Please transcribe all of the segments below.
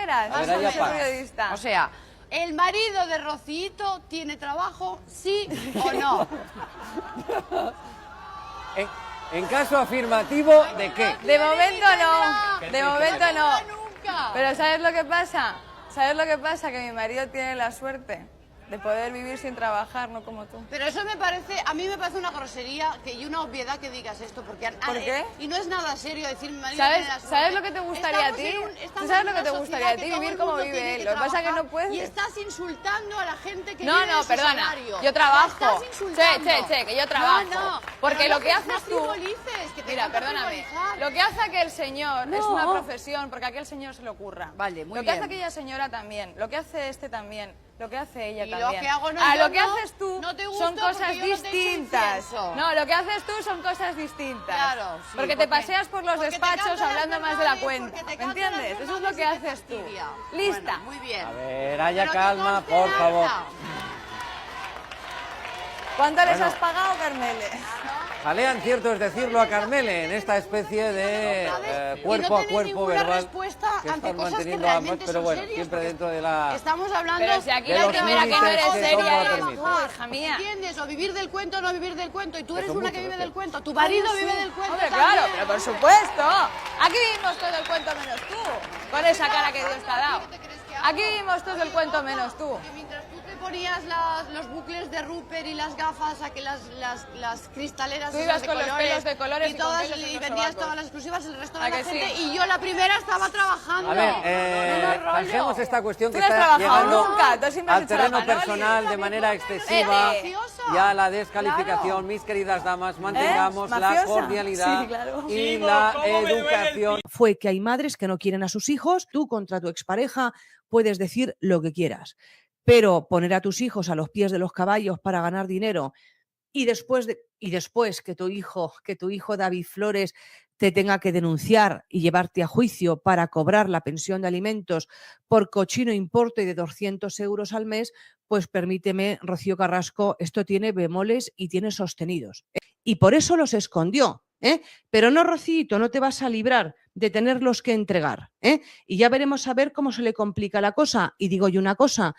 quieras. A ver, Aya Paz. Periodista. O sea, ¿el marido de Rocito tiene trabajo, sí o no? En caso afirmativo, ¿de qué? De momento no. De momento no. Nunca. Pero ¿sabes lo que pasa? ¿Sabes lo que pasa? Que mi marido tiene la suerte de poder vivir sin trabajar, no como tú. Pero eso me parece, a mí me parece una grosería y una obviedad que digas esto, porque ¿Por qué? Y no es nada serio decir mi marido ¿Sabes, tiene la suerte. ¿Sabes lo que te gustaría a ti? Estamos ¿Tú sabes en lo que te una gustaría a sociedad ti? que todo Vivir el como mundo vive tiene él. que Lo que pasa es que trabajar no puedes. Y estás insultando a la gente que No, vive no, de su perdona. salario. Yo trabajo. La estás insultando. Che, que yo trabajo. No, Porque pero lo no que haces tú... frivolices, que te Mira, encanta perdóname. frivolizar. Lo que hace aquel señor es No. una profesión, porque a aquel señor se le ocurra. Vale, muy Lo que bien. hace aquella señora también. Lo que hace este también. Lo que hace ella Y lo también. que hago no, Ah, yo lo que no, haces tú no te gusta son cosas porque yo no te echo distintas. incienso. No, lo que haces tú son cosas distintas. Claro, sí, porque te paseas por los porque te despachos canto las hablando más de la verdades, cuenta. porque te ¿Me canto entiendes? las Eso es lo que verdades y te haces tú. fastidia. Lista. Bueno, muy bien. A ver, Aya, Pero que calma, conste por favor. nada. ¿Cuánto les Bueno. has pagado, Carmele? Jalean, cierto es decirlo, a Carmele en esta especie de cuerpo a cuerpo verbal respuesta que ante están cosas que manteniendo ambas, realmente pero son bueno, serias, siempre porque dentro de la... Estamos hablando Pero si aquí de la los primera que no límites eres que seria norma eres permite. tú, hija mía. ¿Entiendes? O vivir del cuento o no vivir del cuento. Y tú eres Eso una mucho, que vive Rocío. del cuento. Tu marido vive del cuento. Hombre, también. claro, pero por supuesto. Aquí vivimos todo el cuento menos tú. Con esa cara que Dios te ha dado. ¿Qué te crees que hago? Aquí vivimos todo el cuento menos tú. Que mientras tú te ponías los bucles de Rupert y las gafas, las cristaleras Tú esas ibas con los pelos de colores y con todas, pelos en y los vendías sobacos. todas las exclusivas, el resto ¿A de la que gente, sí? y yo la primera estaba trabajando. A ver, Menos rollo. zanjemos esta cuestión Tú que no has está trabajado llegando nunca, tú siempre has al hecho la terreno Manoli. personal de manera excesiva Mafiosa. y a la descalificación. Claro. Mis queridas damas, mantengamos la ¿Mafiosa? cordialidad Sí, claro. y la educación. Fue que hay madres que no quieren a sus hijos, tú contra tu expareja puedes decir lo que quieras, pero poner a tus hijos a los pies de los caballos para ganar dinero y después que tu hijo David Flores te tenga que denunciar y llevarte a juicio para cobrar la pensión de alimentos por cochino importe de 200 euros al mes, pues permíteme, Rocío Carrasco, esto tiene bemoles y tiene sostenidos. Y por eso los escondió. Pero no, Rocito, no te vas a librar de tenerlos que entregar. Y ya veremos a ver cómo se le complica la cosa. Y digo yo una cosa,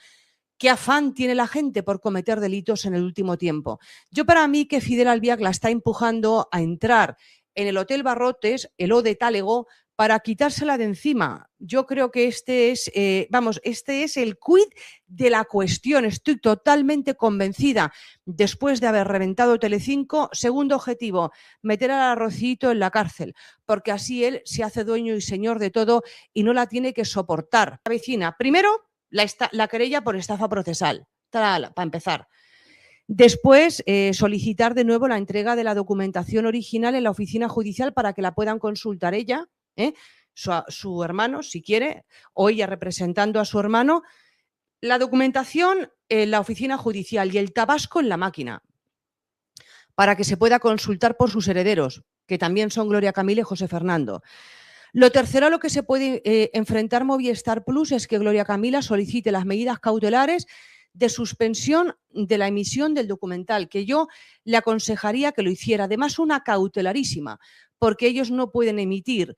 ¿qué afán tiene la gente por cometer delitos en el último tiempo? Yo para mí que Fidel Albiac la está empujando a entrar en el Hotel Barrotes, el O de Talego, para quitársela de encima. Yo creo que este es el quid de la cuestión. Estoy totalmente convencida. Después de haber reventado Telecinco, segundo objetivo, meter a Rocito en la cárcel, porque así él se hace dueño y señor de todo y no la tiene que soportar. La vecina, primero, la querella por estafa procesal, para empezar. Después, solicitar de nuevo la entrega de la documentación original en la oficina judicial para que la puedan consultar ella, su hermano, si quiere, o ella representando a su hermano, la documentación en la oficina judicial y el tabasco en la máquina, para que se pueda consultar por sus herederos, que también son Gloria Camila y José Fernando. Lo tercero a lo que se puede enfrentar Movistar Plus es que Gloria Camila solicite las medidas cautelares de suspensión de la emisión del documental, que yo le aconsejaría que lo hiciera. Además, una cautelarísima, porque ellos no pueden emitir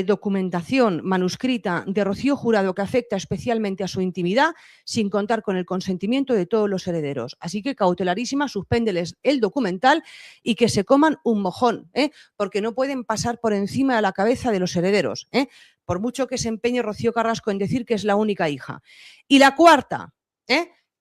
documentación manuscrita de Rocío Jurado que afecta especialmente a su intimidad sin contar con el consentimiento de todos los herederos. Así que cautelarísima, suspéndeles el documental y que se coman un mojón, porque no pueden pasar por encima de la cabeza de los herederos, por mucho que se empeñe Rocío Carrasco en decir que es la única hija. Y la cuarta,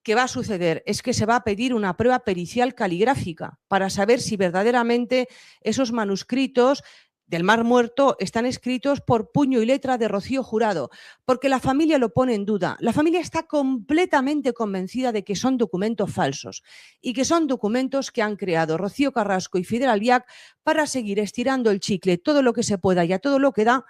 que va a suceder es que se va a pedir una prueba pericial caligráfica para saber si verdaderamente esos manuscritos del Mar Muerto están escritos por puño y letra de Rocío Jurado, porque la familia lo pone en duda. La familia está completamente convencida de que son documentos falsos y que son documentos que han creado Rocío Carrasco y Fidel Albiac para seguir estirando el chicle todo lo que se pueda y a todo lo que da,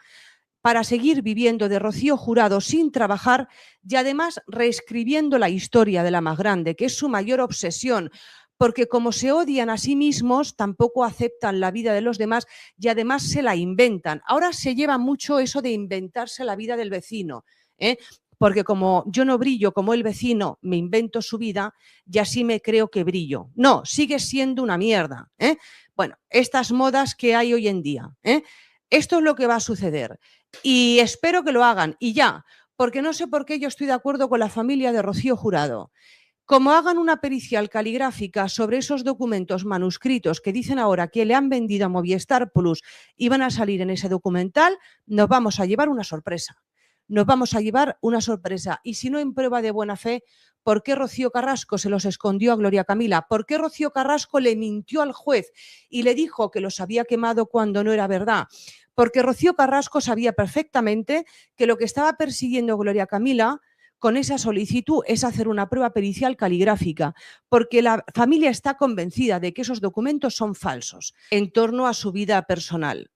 para seguir viviendo de Rocío Jurado sin trabajar y además reescribiendo la historia de la más grande, que es su mayor obsesión, porque como se odian a sí mismos, tampoco aceptan la vida de los demás y además se la inventan. Ahora se lleva mucho eso de inventarse la vida del vecino, porque como yo no brillo como el vecino, me invento su vida y así me creo que brillo. No, sigue siendo una mierda. Bueno, estas modas que hay hoy en día. Esto es lo que va a suceder y espero que lo hagan y ya, porque no sé por qué yo estoy de acuerdo con la familia de Rocío Jurado. Como hagan una pericial caligráfica sobre esos documentos manuscritos que dicen ahora que le han vendido a Movistar Plus y van a salir en ese documental, nos vamos a llevar una sorpresa. Nos vamos a llevar una sorpresa. Y si no en prueba de buena fe, ¿por qué Rocío Carrasco se los escondió a Gloria Camila? ¿Por qué Rocío Carrasco le mintió al juez y le dijo que los había quemado cuando no era verdad? Porque Rocío Carrasco sabía perfectamente que lo que estaba persiguiendo Gloria Camila con esa solicitud es hacer una prueba pericial caligráfica, porque la familia está convencida de que esos documentos son falsos en torno a su vida personal.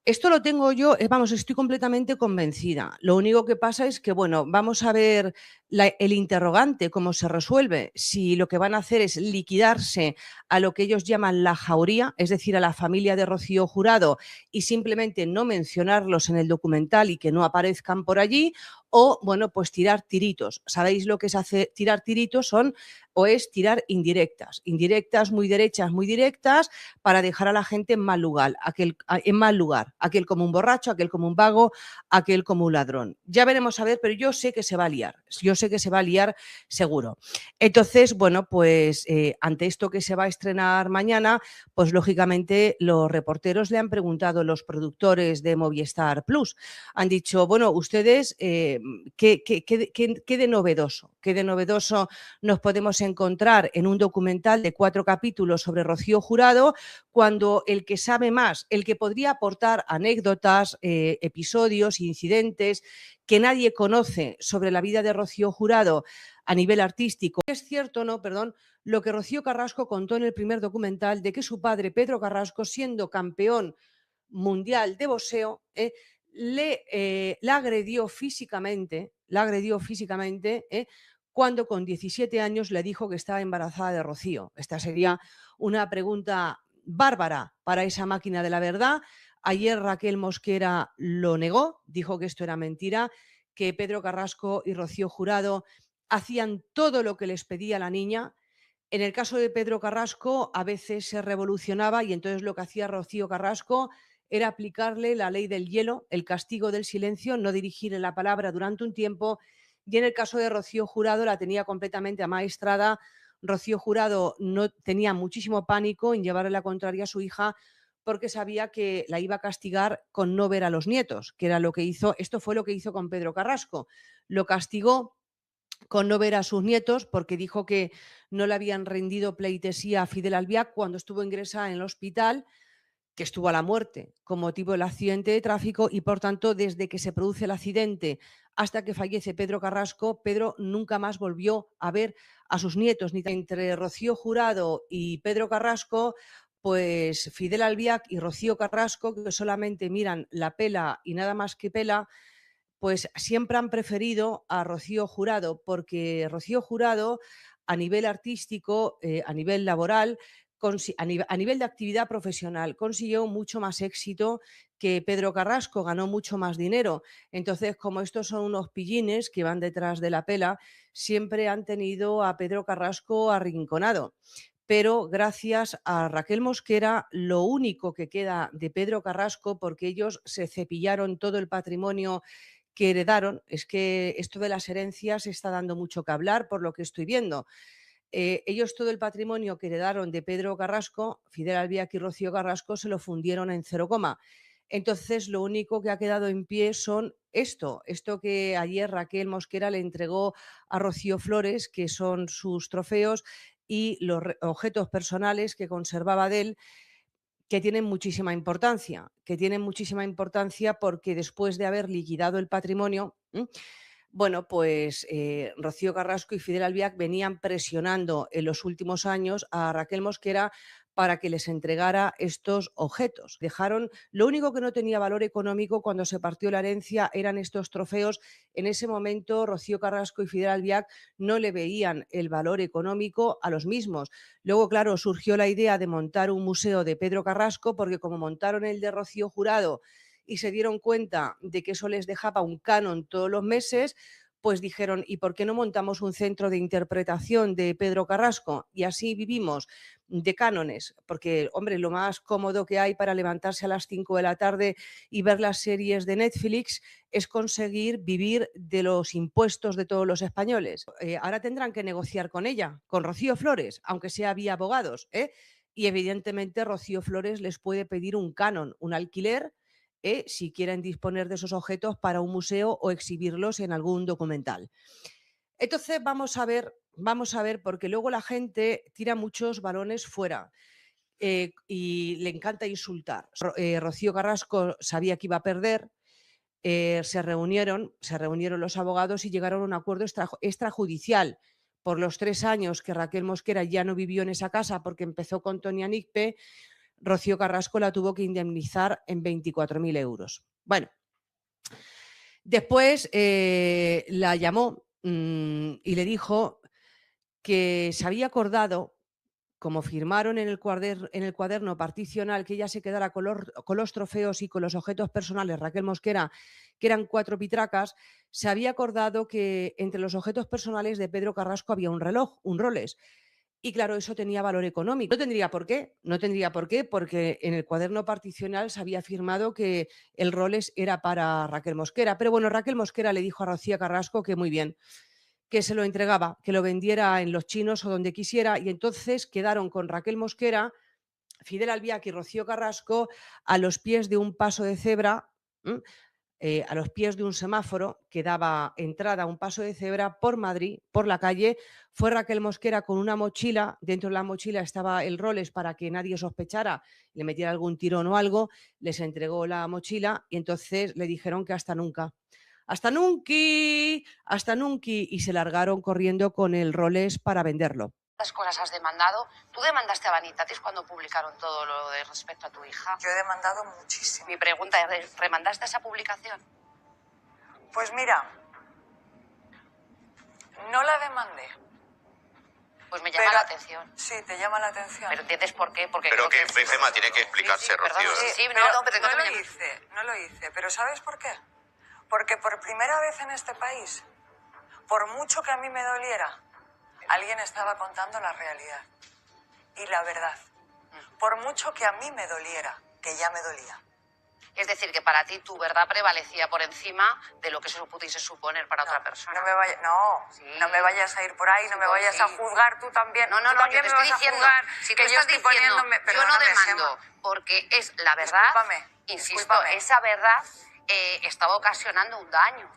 Esto lo tengo yo, vamos, estoy completamente convencida. Lo único que pasa es que, bueno, vamos a ver el interrogante, cómo se resuelve. Si lo que van a hacer es liquidarse a lo que ellos llaman la jauría, es decir, a la familia de Rocío Jurado, y simplemente no mencionarlos en el documental y que no aparezcan por allí, o, bueno, pues tirar tiritos. ¿Sabéis lo que es hacer tirar tiritos? O es tirar indirectas, indirectas muy derechas, muy directas, para dejar a la gente en mal lugar, aquel como un borracho, aquel como un vago, aquel como un ladrón. Ya veremos a ver, pero yo sé que se va a liar, yo sé que se va a liar seguro. Entonces, bueno, pues ante esto que se va a estrenar mañana, pues lógicamente los reporteros le han preguntado a los productores de Movistar Plus, han dicho, bueno, ustedes, ¿qué de novedoso? ¿Qué de novedoso nos podemos encontrar en un documental de 4 capítulos sobre Rocío Jurado, cuando el que sabe más, el que podría aportar anécdotas, episodios, incidentes que nadie conoce sobre la vida de Rocío Jurado a nivel artístico? Es cierto, no, perdón, lo que Rocío Carrasco contó en el primer documental de que su padre, Pedro Carrasco, siendo campeón mundial de boxeo, la agredió físicamente, cuando con 17 años le dijo que estaba embarazada de Rocío. Esta sería una pregunta bárbara para esa máquina de la verdad. Ayer Raquel Mosquera lo negó, dijo que esto era mentira, que Pedro Carrasco y Rocío Jurado hacían todo lo que les pedía la niña. En el caso de Pedro Carrasco, a veces se revolucionaba y entonces lo que hacía Rocío Carrasco era aplicarle la ley del hielo, el castigo del silencio, no dirigirle la palabra durante un tiempo. Y en el caso de Rocío Jurado la tenía completamente amaestrada. Rocío Jurado no tenía muchísimo pánico en llevarle la contraria a su hija porque sabía que la iba a castigar con no ver a los nietos, que era lo que hizo. Esto fue lo que hizo con Pedro Carrasco. Lo castigó con no ver a sus nietos porque dijo que no le habían rendido pleitesía a Fidel Albiac cuando estuvo ingresada en el hospital, que estuvo a la muerte con motivo del accidente de tráfico, y por tanto desde que se produce el accidente hasta que fallece Pedro Carrasco, Pedro nunca más volvió a ver a sus nietos. Ni entre Rocío Jurado y Pedro Carrasco, pues Fidel Albiac y Rocío Carrasco, que solamente miran la pela y nada más que pela, pues siempre han preferido a Rocío Jurado, porque Rocío Jurado a nivel artístico, a nivel laboral, a nivel de actividad profesional, consiguió mucho más éxito que Pedro Carrasco, ganó mucho más dinero. Entonces, como estos son unos pillines que van detrás de la pela, siempre han tenido a Pedro Carrasco arrinconado. Pero gracias a Raquel Mosquera, lo único que queda de Pedro Carrasco, porque ellos se cepillaron todo el patrimonio que heredaron, es que esto de las herencias está dando mucho que hablar por lo que estoy viendo. Ellos todo el patrimonio que heredaron de Pedro Carrasco, Fidel Albiac y Rocío Carrasco, se lo fundieron en 0, entonces lo único que ha quedado en pie son esto que ayer Raquel Mosquera le entregó a Rocío Flores, que son sus trofeos y los objetos personales que conservaba de él, que tienen muchísima importancia, porque después de haber liquidado el patrimonio, bueno, pues Rocío Carrasco y Fidel Albiac venían presionando en los últimos años a Raquel Mosquera para que les entregara estos objetos. Lo único que no tenía valor económico cuando se partió la herencia eran estos trofeos. En ese momento Rocío Carrasco y Fidel Albiac no le veían el valor económico a los mismos. Luego, claro, surgió la idea de montar un museo de Pedro Carrasco, porque como montaron el de Rocío Jurado y se dieron cuenta de que eso les dejaba un canon todos los meses, pues dijeron, ¿y por qué no montamos un centro de interpretación de Pedro Carrasco? Y así vivimos de cánones, porque, hombre, lo más cómodo que hay para levantarse a las 5 de la tarde y ver las series de Netflix es conseguir vivir de los impuestos de todos los españoles. Ahora tendrán que negociar con ella, con Rocío Flores, aunque sea vía abogados, ¿eh? Y evidentemente Rocío Flores les puede pedir un canon, un alquiler, si quieren disponer de esos objetos para un museo o exhibirlos en algún documental. Entonces vamos a ver, porque luego la gente tira muchos balones fuera y le encanta insultar. Rocío Carrasco sabía que iba a perder, se reunieron los abogados y llegaron a un acuerdo extrajudicial. Por los 3 años que Raquel Mosquera ya no vivió en esa casa porque empezó con Tony Anicpe, Rocío Carrasco la tuvo que indemnizar en 24.000 euros. Bueno, después la llamó y le dijo que se había acordado, como firmaron en el cuaderno particional, que ella se quedara con los trofeos y con los objetos personales, Raquel Mosquera, que eran 4 pitracas, se había acordado que entre los objetos personales de Pedro Carrasco había un reloj, un Rolex. Y claro, eso tenía valor económico. No tendría por qué, porque en el cuaderno particional se había firmado que el Rolex era para Raquel Mosquera. Pero bueno, Raquel Mosquera le dijo a Rocío Carrasco que muy bien, que se lo entregaba, que lo vendiera en Los Chinos o donde quisiera. Y entonces quedaron con Raquel Mosquera, Fidel Albiac y Rocío Carrasco a los pies de un paso de cebra, a los pies de un semáforo que daba entrada a un paso de cebra por Madrid, por la calle. Fue Raquel Mosquera con una mochila, dentro de la mochila estaba el Rolex para que nadie sospechara, le metiera algún tirón o algo, les entregó la mochila y entonces le dijeron que hasta nunca. Hasta nunca, y se largaron corriendo con el Rolex para venderlo. ¿Cuántas cosas has demandado? ¿Tú demandaste a Vanitatis cuando publicaron todo lo de respecto a tu hija? Yo he demandado muchísimo. Mi pregunta es, ¿remandaste esa publicación? Pues mira, no la demandé. Pues me llama la atención. Sí, te llama la atención. ¿Pero entiendes por qué? Porque pero que creo Gemma tiene que explicarse, sí, Rocío. Perdón, sí, pero no lo hice. Pero ¿sabes por qué? Porque por primera vez en este país, por mucho que a mí me doliera, alguien estaba contando la realidad y la verdad. Por mucho que a mí me doliera, que ya me dolía. Es decir, que para ti tu verdad prevalecía por encima de lo que se pudiese suponer para otra persona. No me vayas a ir por ahí, no me vayas a juzgar tú también. No, yo te estoy diciendo, si tú estás diciendo, yo no demando, porque es la verdad, insisto, esa verdad estaba ocasionando un daño.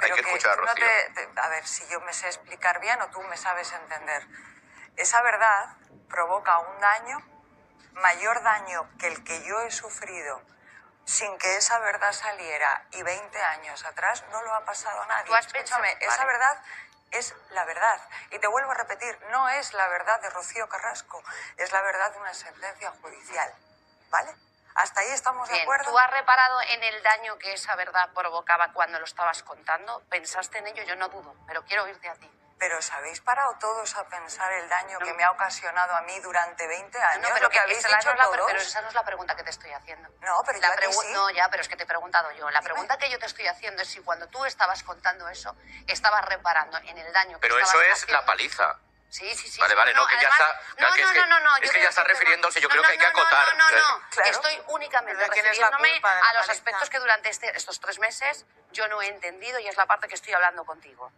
Hay que escuchar, Rocío. A ver, si yo me sé explicar bien o tú me sabes entender. Esa verdad provoca un daño, mayor daño que el que yo he sufrido sin que esa verdad saliera, y 20 años atrás no lo ha pasado a nadie. ¿Tú has pensado? Escúchame, esa verdad es la verdad. Y te vuelvo a repetir, no es la verdad de Rocío Carrasco, es la verdad de una sentencia judicial. ¿Vale? ¿Hasta ahí estamos de acuerdo? ¿Tú has reparado en el daño que esa verdad provocaba cuando lo estabas contando? ¿Pensaste en ello? Yo no dudo, pero quiero oírte a ti. Pero ¿os habéis parado todos a pensar el daño que me ha ocasionado a mí durante 20 años? No, pero que habéis dicho todos. Pero esa no es la pregunta que te estoy haciendo. No, pero yo a ti sí. No, ya, pero es que te he preguntado yo. La pregunta que yo te estoy haciendo es si cuando tú estabas contando eso, estabas reparando en el daño que pero estabas eso es haciendo. la paliza. Sí. Vale, no, que ya está. Es que ya está refiriéndose, yo creo que hay que acotar. Claro. Estoy únicamente refiriéndome a los aspectos que durante estos 3 meses yo no he entendido y es la parte que estoy hablando contigo.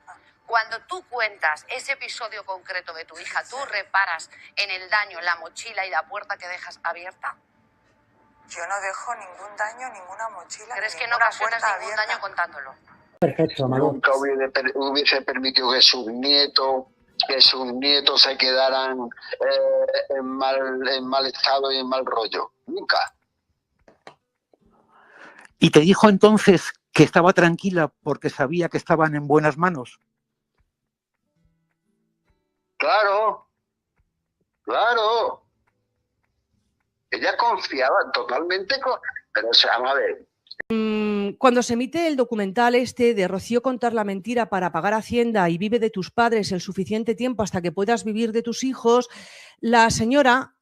Cuando tú cuentas ese episodio concreto de tu hija, ¿tú reparas en el daño, la mochila y la puerta que dejas abierta? Yo no dejo ningún daño, ninguna mochila. ¿Crees que no ocasionas ningún daño contándolo? Perfecto, nunca hubiese permitido que sus nietos se quedaran en mal estado y en mal rollo. Nunca. ¿Y te dijo entonces que estaba tranquila porque sabía que estaban en buenas manos? Claro. Ella confiaba totalmente pero vamos a ver. Cuando se emite el documental de Rocío contar la mentira para pagar Hacienda y vive de tus padres el suficiente tiempo hasta que puedas vivir de tus hijos, la señora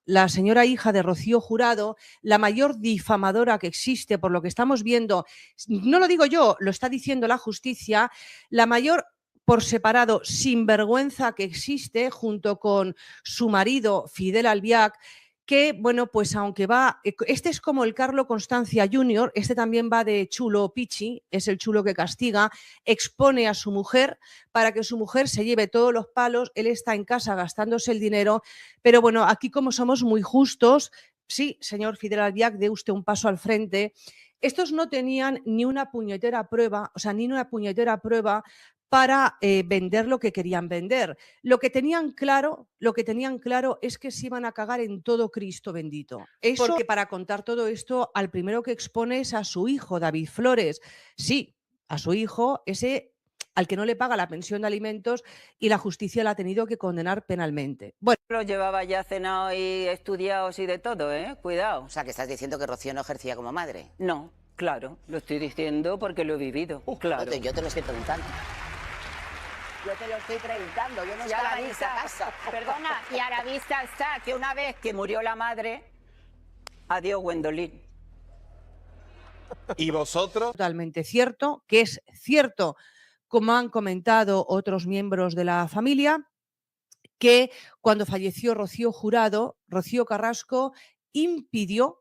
hija de Rocío Jurado, la mayor difamadora que existe por lo que estamos viendo, no lo digo yo, lo está diciendo la justicia, la mayor por separado sinvergüenza que existe junto con su marido Fidel Albiac, que, bueno, pues aunque va, este es como el Carlo Constancia Jr., este también va de chulo pichi, es el chulo que castiga, expone a su mujer para que su mujer se lleve todos los palos, él está en casa gastándose el dinero, pero bueno, aquí como somos muy justos, sí, señor Fidel Albiac, dé usted un paso al frente. Estos no tenían ni una puñetera prueba, para vender lo que querían vender. Lo que tenían claro es que se iban a cagar en todo Cristo bendito. Eso, porque para contar todo esto, al primero que expone es a su hijo, David Flores. Sí, a su hijo, ese al que no le paga la pensión de alimentos y la justicia la ha tenido que condenar penalmente. Bueno, Lo llevaba ya cenado y estudiados y de todo, ¿eh? Cuidado. O sea, que estás diciendo que Rocío no ejercía como madre. No, claro, lo estoy diciendo porque lo he vivido, claro. Yo te lo estoy preguntando. Yo te lo estoy preguntando, yo no estaba en esa casa. Perdona, y a la vista está que una vez que murió la madre, adiós Gwendolyn. ¿Y vosotros? Totalmente cierto, que es cierto, como han comentado otros miembros de la familia, que cuando falleció Rocío Jurado, Rocío Carrasco impidió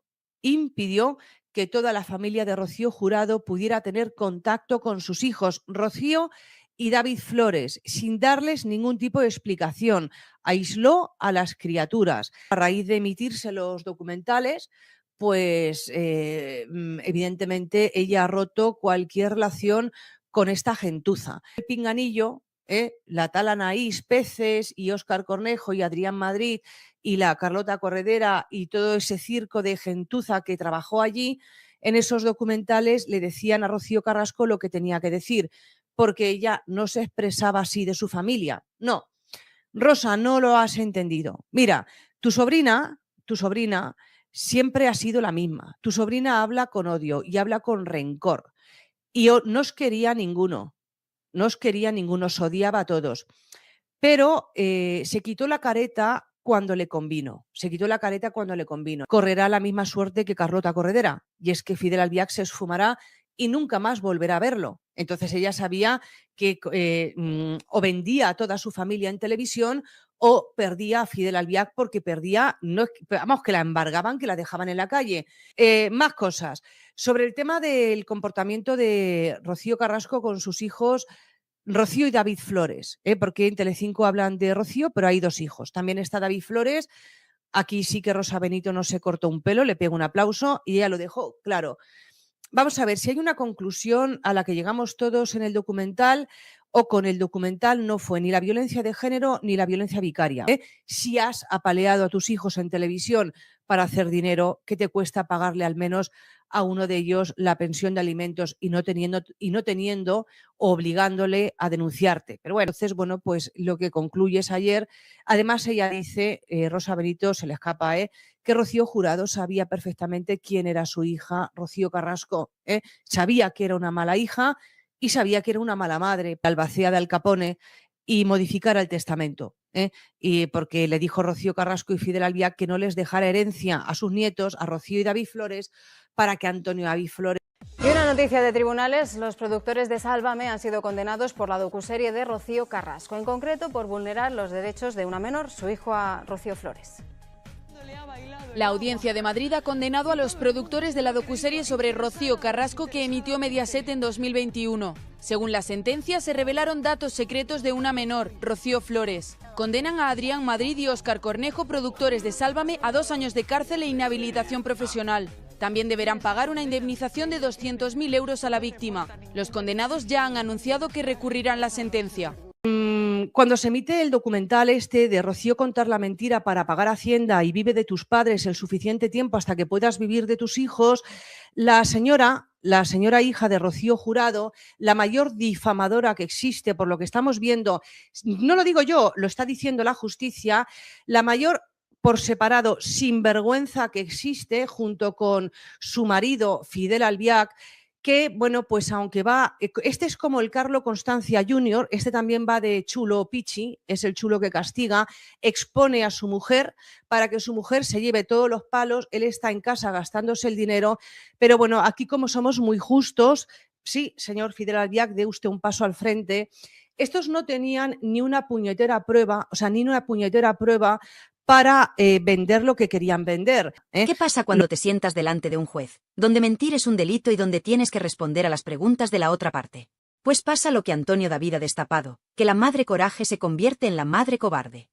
que toda la familia de Rocío Jurado pudiera tener contacto con sus hijos, Rocío y David Flores, sin darles ningún tipo de explicación. Aisló a las criaturas. A raíz de emitirse los documentales, pues evidentemente ella ha roto cualquier relación con esta gentuza. El pinganillo, la tal Anaís Peces y Óscar Cornejo y Adrián Madrid y la Carlota Corredera y todo ese circo de gentuza que trabajó allí, en esos documentales le decían a Rocío Carrasco lo que tenía que decir, porque ella no se expresaba así de su familia. No, Rosa, no lo has entendido. Mira, tu sobrina siempre ha sido la misma. Tu sobrina habla con odio y habla con rencor. Y no os quería ninguno, os odiaba a todos. Pero se quitó la careta cuando le convino. Correrá la misma suerte que Carlota Corredera, y es que Fidel Albiac se esfumará y nunca más volverá a verlo. Entonces ella sabía que o vendía a toda su familia en televisión o perdía a Fidel Albiac, porque perdía, que la embargaban, que la dejaban en la calle. Más cosas. Sobre el tema del comportamiento de Rocío Carrasco con sus hijos, Rocío y David Flores, porque en Telecinco hablan de Rocío, pero hay dos hijos. También está David Flores. Aquí sí que Rosa Benito no se cortó un pelo, le pego un aplauso y ella lo dejó claro. Vamos a ver, si hay una conclusión a la que llegamos todos en el documental o con el documental, no fue ni la violencia de género ni la violencia vicaria. Si has apaleado a tus hijos en televisión para hacer dinero, ¿qué te cuesta pagarle al menos a uno de ellos la pensión de alimentos y no teniendo obligándole a denunciarte? Pero bueno, entonces, pues lo que concluyes ayer, además ella dice, Rosa Benito se le escapa, que Rocío Jurado sabía perfectamente quién era su hija, Rocío Carrasco, sabía que era una mala hija y sabía que era una mala madre, albacea de Al Capone, y modificara el testamento. Y porque le dijo Rocío Carrasco y Fidel Albiac que no les dejara herencia a sus nietos, a Rocío y David Flores, para que Antonio David Flores... Y una noticia de tribunales: los productores de Sálvame han sido condenados por la docuserie de Rocío Carrasco, en concreto por vulnerar los derechos de una menor, su hijo a Rocío Flores. La Audiencia de Madrid ha condenado a los productores de la docuserie sobre Rocío Carrasco que emitió Mediaset en 2021. Según la sentencia, se revelaron datos secretos de una menor, Rocío Flores. Condenan a Adrián Madrid y Óscar Cornejo, productores de Sálvame, a 2 años de cárcel e inhabilitación profesional. También deberán pagar una indemnización de 200.000 euros a la víctima. Los condenados ya han anunciado que recurrirán la sentencia. Cuando se emite el documental de Rocío contar la mentira para pagar Hacienda y vive de tus padres el suficiente tiempo hasta que puedas vivir de tus hijos, la señora hija de Rocío Jurado, la mayor difamadora que existe, por lo que estamos viendo, no lo digo yo, lo está diciendo la justicia, la mayor por separado sinvergüenza que existe junto con su marido Fidel Albiac, que, pues aunque va, este es como el Carlo Constancia Jr., este también va de chulo pichi, es el chulo que castiga, expone a su mujer para que su mujer se lleve todos los palos, él está en casa gastándose el dinero, pero aquí como somos muy justos, sí, señor Fidel Albiac, dé usted un paso al frente. Estos no tenían ni una puñetera prueba, para vender lo que querían vender. ¿Qué pasa cuando te sientas delante de un juez, donde mentir es un delito y donde tienes que responder a las preguntas de la otra parte? Pues pasa lo que Antonio David ha destapado, que la madre coraje se convierte en la madre cobarde.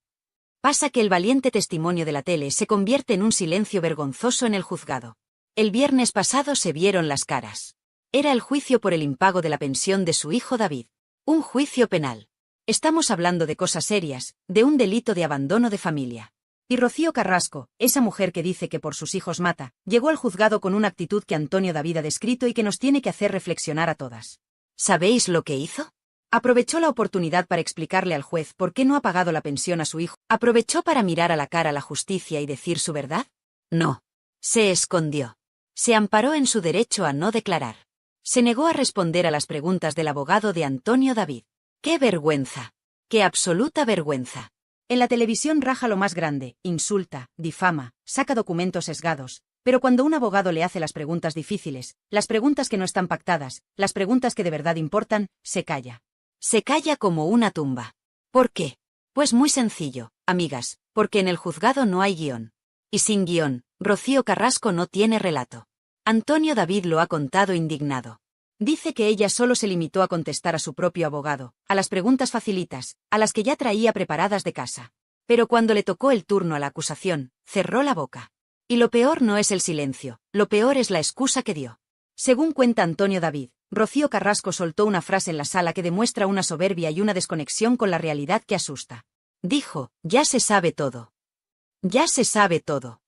Pasa que el valiente testimonio de la tele se convierte en un silencio vergonzoso en el juzgado. El viernes pasado se vieron las caras. Era el juicio por el impago de la pensión de su hijo David. Un juicio penal. Estamos hablando de cosas serias, de un delito de abandono de familia. Y Rocío Carrasco, esa mujer que dice que por sus hijos mata, llegó al juzgado con una actitud que Antonio David ha descrito y que nos tiene que hacer reflexionar a todas. ¿Sabéis lo que hizo? Aprovechó la oportunidad para explicarle al juez por qué no ha pagado la pensión a su hijo. ¿Aprovechó para mirar a la cara a la justicia y decir su verdad? No. Se escondió. Se amparó en su derecho a no declarar. Se negó a responder a las preguntas del abogado de Antonio David. ¡Qué vergüenza! ¡Qué absoluta vergüenza! En la televisión raja lo más grande, insulta, difama, saca documentos sesgados, pero cuando un abogado le hace las preguntas difíciles, las preguntas que no están pactadas, las preguntas que de verdad importan, se calla. Se calla como una tumba. ¿Por qué? Pues muy sencillo, amigas, porque en el juzgado no hay guión. Y sin guión, Rocío Carrasco no tiene relato. Antonio David lo ha contado indignado. Dice que ella solo se limitó a contestar a su propio abogado, a las preguntas facilitas, a las que ya traía preparadas de casa. Pero cuando le tocó el turno a la acusación, cerró la boca. Y lo peor no es el silencio, lo peor es la excusa que dio. Según cuenta Antonio David, Rocío Carrasco soltó una frase en la sala que demuestra una soberbia y una desconexión con la realidad que asusta. Dijo, ya se sabe todo. Ya se sabe todo.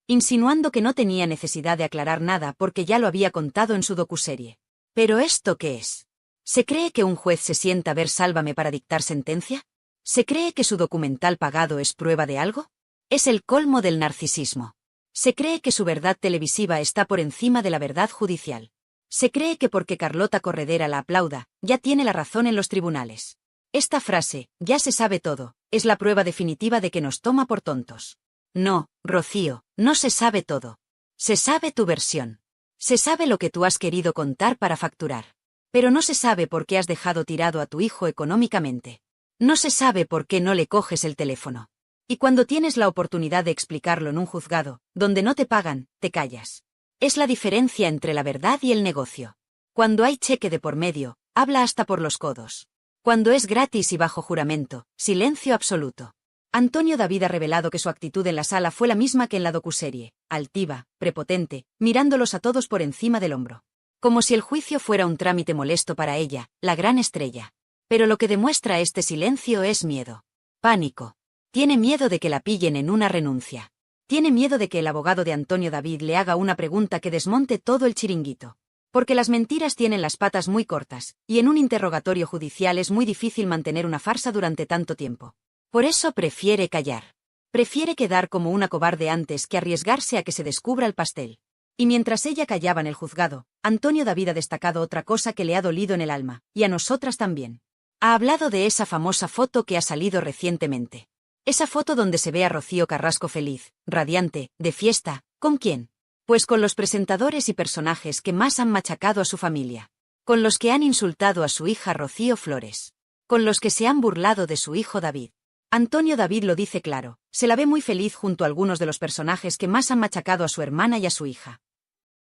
Insinuando que no tenía necesidad de aclarar nada porque ya lo había contado en su docuserie. ¿Pero esto qué es? ¿Se cree que un juez se sienta a ver Sálvame para dictar sentencia? ¿Se cree que su documental pagado es prueba de algo? Es el colmo del narcisismo. Se cree que su verdad televisiva está por encima de la verdad judicial. Se cree que porque Carlota Corredera la aplauda, ya tiene la razón en los tribunales. Esta frase, ya se sabe todo, es la prueba definitiva de que nos toma por tontos. No, Rocío, no se sabe todo. Se sabe tu versión. Se sabe lo que tú has querido contar para facturar. Pero no se sabe por qué has dejado tirado a tu hijo económicamente. No se sabe por qué no le coges el teléfono. Y cuando tienes la oportunidad de explicarlo en un juzgado, donde no te pagan, te callas. Es la diferencia entre la verdad y el negocio. Cuando hay cheque de por medio, habla hasta por los codos. Cuando es gratis y bajo juramento, silencio absoluto. Antonio David ha revelado que su actitud en la sala fue la misma que en la docuserie, altiva, prepotente, mirándolos a todos por encima del hombro. Como si el juicio fuera un trámite molesto para ella, la gran estrella. Pero lo que demuestra este silencio es miedo. Pánico. Tiene miedo de que la pillen en una renuncia. Tiene miedo de que el abogado de Antonio David le haga una pregunta que desmonte todo el chiringuito. Porque las mentiras tienen las patas muy cortas, y en un interrogatorio judicial es muy difícil mantener una farsa durante tanto tiempo. Por eso prefiere callar. Prefiere quedar como una cobarde antes que arriesgarse a que se descubra el pastel. Y mientras ella callaba en el juzgado, Antonio David ha destacado otra cosa que le ha dolido en el alma, y a nosotras también. Ha hablado de esa famosa foto que ha salido recientemente. Esa foto donde se ve a Rocío Carrasco feliz, radiante, de fiesta. ¿Con quién? Pues con los presentadores y personajes que más han machacado a su familia. Con los que han insultado a su hija Rocío Flores. Con los que se han burlado de su hijo David. Antonio David lo dice claro, se la ve muy feliz junto a algunos de los personajes que más han machacado a su hermana y a su hija.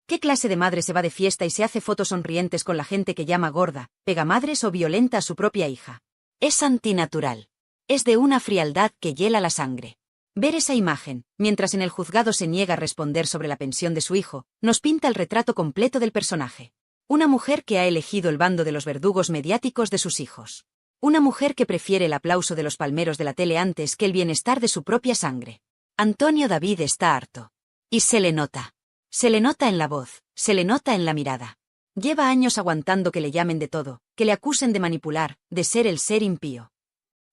¿Qué clase de madre se va de fiesta y se hace fotos sonrientes con la gente que llama gorda, pegamadres o violenta a su propia hija? Es antinatural. Es de una frialdad que hiela la sangre. Ver esa imagen, mientras en el juzgado se niega a responder sobre la pensión de su hijo, nos pinta el retrato completo del personaje. Una mujer que ha elegido el bando de los verdugos mediáticos de sus hijos. Una mujer que prefiere el aplauso de los palmeros de la tele antes que el bienestar de su propia sangre. Antonio David está harto. Y se le nota. Se le nota en la voz, se le nota en la mirada. Lleva años aguantando que le llamen de todo, que le acusen de manipular, de ser el ser impío.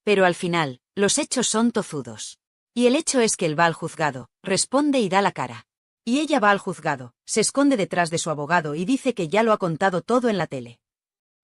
Pero al final, los hechos son tozudos. Y el hecho es que él va al juzgado, responde y da la cara. Y ella va al juzgado, se esconde detrás de su abogado y dice que ya lo ha contado todo en la tele.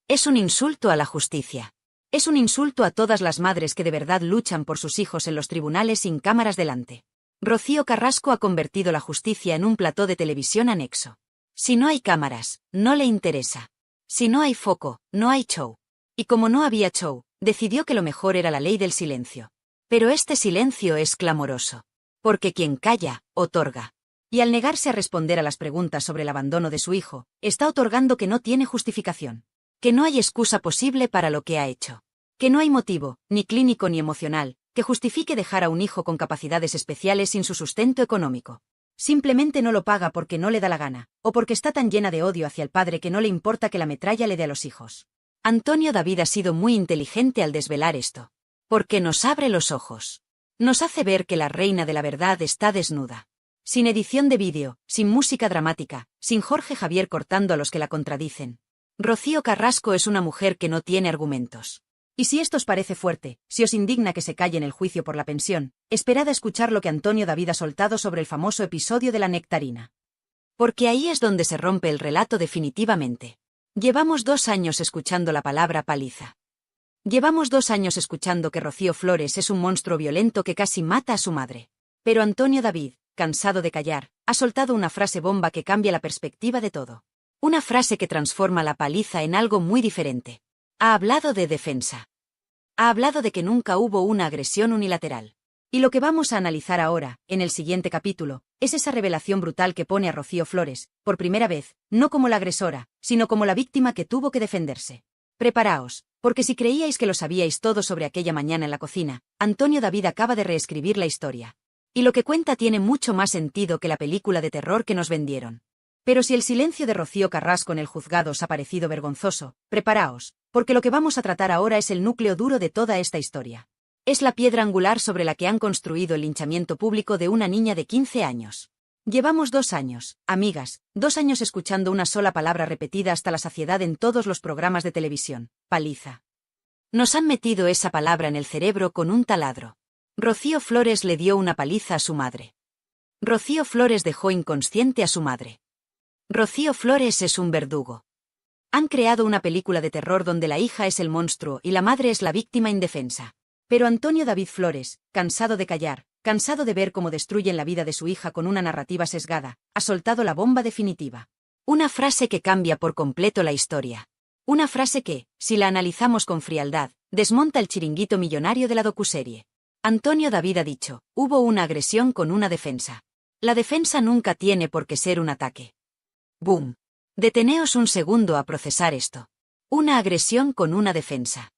Es un insulto a la justicia. Es un insulto a todas las madres que de verdad luchan por sus hijos en los tribunales sin cámaras delante. Rocío Carrasco ha convertido la justicia en un plató de televisión anexo. Si no hay cámaras, no le interesa. Si no hay foco, no hay show. Y como no había show, decidió que lo mejor era la ley del silencio. Pero este silencio es clamoroso. Porque quien calla, otorga. Y al negarse a responder a las preguntas sobre el abandono de su hijo, está otorgando que no tiene justificación. Que no hay excusa posible para lo que ha hecho. Que no hay motivo, ni clínico ni emocional, que justifique dejar a un hijo con capacidades especiales sin su sustento económico. Simplemente no lo paga porque no le da la gana, o porque está tan llena de odio hacia el padre que no le importa que la metralla le dé a los hijos. Antonio David ha sido muy inteligente al desvelar esto. Porque nos abre los ojos. Nos hace ver que la reina de la verdad está desnuda. Sin edición de vídeo, sin música dramática, sin Jorge Javier cortando a los que la contradicen. Rocío Carrasco es una mujer que no tiene argumentos. Y si esto os parece fuerte, si os indigna que se calle en el juicio por la pensión, esperad a escuchar lo que Antonio David ha soltado sobre el famoso episodio de la nectarina. Porque ahí es donde se rompe el relato definitivamente. Llevamos 2 años escuchando la palabra paliza. Llevamos 2 años escuchando que Rocío Flores es un monstruo violento que casi mata a su madre. Pero Antonio David, cansado de callar, ha soltado una frase bomba que cambia la perspectiva de todo. Una frase que transforma la paliza en algo muy diferente. Ha hablado de defensa. Ha hablado de que nunca hubo una agresión unilateral. Y lo que vamos a analizar ahora, en el siguiente capítulo, es esa revelación brutal que pone a Rocío Flores, por primera vez, no como la agresora, sino como la víctima que tuvo que defenderse. Preparaos, porque si creíais que lo sabíais todo sobre aquella mañana en la cocina, Antonio David acaba de reescribir la historia. Y lo que cuenta tiene mucho más sentido que la película de terror que nos vendieron. Pero si el silencio de Rocío Carrasco en el juzgado os ha parecido vergonzoso, preparaos, porque lo que vamos a tratar ahora es el núcleo duro de toda esta historia. Es la piedra angular sobre la que han construido el linchamiento público de una niña de 15 años. Llevamos 2 años, amigas, 2 años escuchando una sola palabra repetida hasta la saciedad en todos los programas de televisión: paliza. Nos han metido esa palabra en el cerebro con un taladro. Rocío Flores le dio una paliza a su madre. Rocío Flores dejó inconsciente a su madre. Rocío Flores es un verdugo. Han creado una película de terror donde la hija es el monstruo y la madre es la víctima indefensa. Pero Antonio David Flores, cansado de callar, cansado de ver cómo destruyen la vida de su hija con una narrativa sesgada, ha soltado la bomba definitiva. Una frase que cambia por completo la historia. Una frase que, si la analizamos con frialdad, desmonta el chiringuito millonario de la docuserie. Antonio David ha dicho: hubo una agresión con una defensa. La defensa nunca tiene por qué ser un ataque. ¡Boom! Deteneos un segundo a procesar esto. Una agresión con una defensa.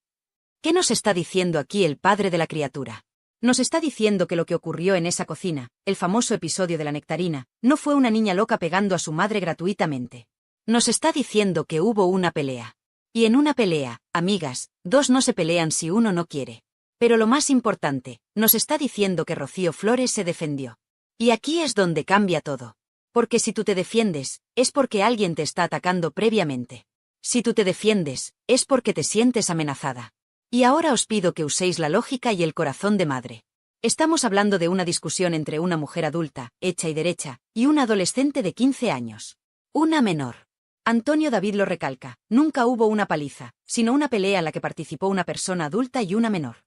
¿Qué nos está diciendo aquí el padre de la criatura? Nos está diciendo que lo que ocurrió en esa cocina, el famoso episodio de la nectarina, no fue una niña loca pegando a su madre gratuitamente. Nos está diciendo que hubo una pelea. Y en una pelea, amigas, 2 no se pelean si uno no quiere. Pero lo más importante, nos está diciendo que Rocío Flores se defendió. Y aquí es donde cambia todo. Porque si tú te defiendes, es porque alguien te está atacando previamente. Si tú te defiendes, es porque te sientes amenazada. Y ahora os pido que uséis la lógica y el corazón de madre. Estamos hablando de una discusión entre una mujer adulta, hecha y derecha, y una adolescente de 15 años. Una menor. Antonio David lo recalca: nunca hubo una paliza, sino una pelea en la que participó una persona adulta y una menor.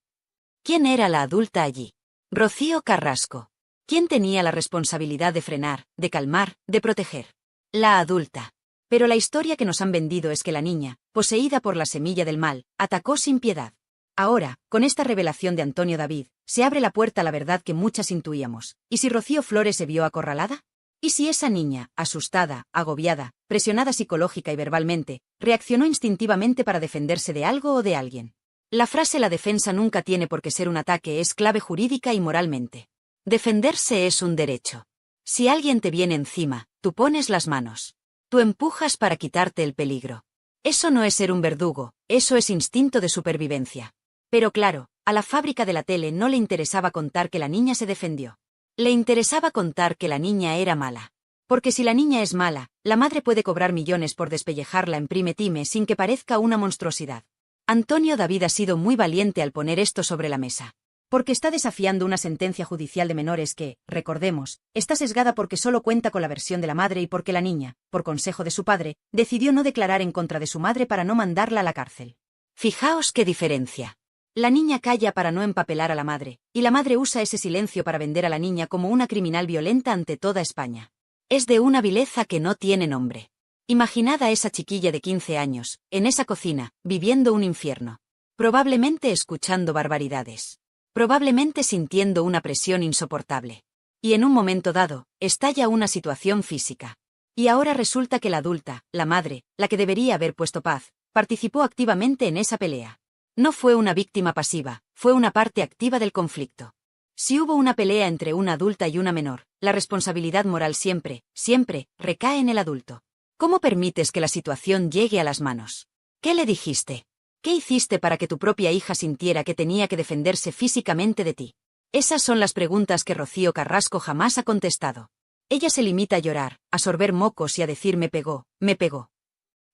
¿Quién era la adulta allí? Rocío Carrasco. ¿Quién tenía la responsabilidad de frenar, de calmar, de proteger? La adulta. Pero la historia que nos han vendido es que la niña, poseída por la semilla del mal, atacó sin piedad. Ahora, con esta revelación de Antonio David, se abre la puerta a la verdad que muchas intuíamos. ¿Y si Rocío Flores se vio acorralada? ¿Y si esa niña, asustada, agobiada, presionada psicológica y verbalmente, reaccionó instintivamente para defenderse de algo o de alguien? La frase "la defensa nunca tiene por qué ser un ataque" es clave jurídica y moralmente. Defenderse es un derecho. Si alguien te viene encima, tú pones las manos. Tú empujas para quitarte el peligro. Eso no es ser un verdugo, eso es instinto de supervivencia. Pero claro, a la fábrica de la tele no le interesaba contar que la niña se defendió. Le interesaba contar que la niña era mala. Porque si la niña es mala, la madre puede cobrar millones por despellejarla en prime time sin que parezca una monstruosidad. Antonio David ha sido muy valiente al poner esto sobre la mesa. Porque está desafiando una sentencia judicial de menores que, recordemos, está sesgada porque solo cuenta con la versión de la madre y porque la niña, por consejo de su padre, decidió no declarar en contra de su madre para no mandarla a la cárcel. Fijaos qué diferencia. La niña calla para no empapelar a la madre, y la madre usa ese silencio para vender a la niña como una criminal violenta ante toda España. Es de una vileza que no tiene nombre. Imaginad a esa chiquilla de 15 años, en esa cocina, viviendo un infierno. Probablemente escuchando barbaridades. Probablemente sintiendo una presión insoportable. Y en un momento dado, estalla una situación física. Y ahora resulta que la adulta, la madre, la que debería haber puesto paz, participó activamente en esa pelea. No fue una víctima pasiva, fue una parte activa del conflicto. Si hubo una pelea entre una adulta y una menor, la responsabilidad moral siempre, siempre, recae en el adulto. ¿Cómo permites que la situación llegue a las manos? ¿Qué le dijiste? ¿Qué hiciste para que tu propia hija sintiera que tenía que defenderse físicamente de ti? Esas son las preguntas que Rocío Carrasco jamás ha contestado. Ella se limita a llorar, a sorber mocos y a decir me pegó.